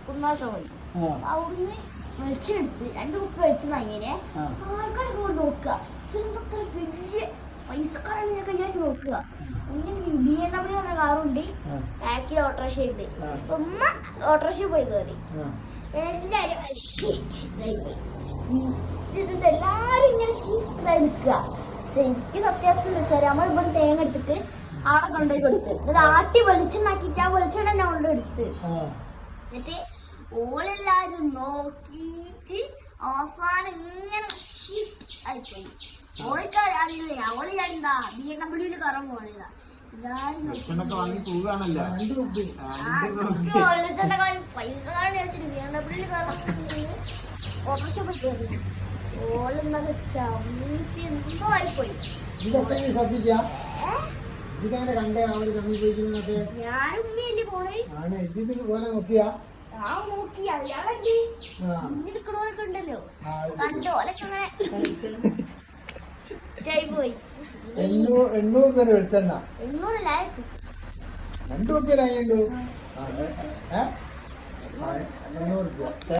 കുന്നാസം പോയി. അവിടുന്ന് വെളിച്ചെടുത്ത് 2 കുപ്പി വെളിച്ചം വാങ്ങിയേ. ആൾക്കാരെ കൊണ്ട് നോക്കുക, ഇതെന്തത്ര വലിയ പൈസക്കാരാണ് ഞാൻ വിചാരിച്ച് നോക്കുക. ഇങ്ങനെ BMW എന്ന കാറുണ്ട്, ബാക്കിൽ ഓട്ടോറിക്ഷ ഉണ്ട്. ഉമ്മ ഓട്ടോറിക്ഷ പോയി കയറി. എല്ലാരും എല്ലാരും ഇങ്ങനെ ഷീറ്റായി നിൽക്കുക. ശരിക്കും സത്യാവസ്ഥ വെച്ചാൽ നമ്മൾ ഇവിടെ തേങ്ങ എടുത്തിട്ട് അവിടെ കൊണ്ടുപോയി കൊടുത്ത്, എന്നിട്ട് ആട്ടി വെളിച്ചെണ്ണാക്കിട്ട് ആ വെളിച്ചെണ്ണ തന്നെ കൊണ്ടെടുത്ത്, എന്നിട്ട് ഓലെല്ലാരും നോക്കിയിട്ട് അവസാനം ഇങ്ങനെ ആയിപ്പോയി. ഓളിക്കാർ അറിയില്ലേ, ഓള് എന്താ BMW കറ പോണതാ. പൈസ കാണിച്ചിട്ട് BMW കറ ഓട്ടോറിക്ഷ പോയി കയറി. ഓലെന്താ ചമ്മീറ്റ് എന്തോ ആയിപ്പോയി. ഞാനും ഉമ്മയല്ലേ പോണേ. ആ നോക്കി അയാളെ നിൽക്കണോലൊക്കെ ഉണ്ടല്ലോ, കണ്ടോ ഓലൊക്കെ അങ്ങനെ പോയി. 800 വെളിച്ചെണ്ണ 800 2 രൂപ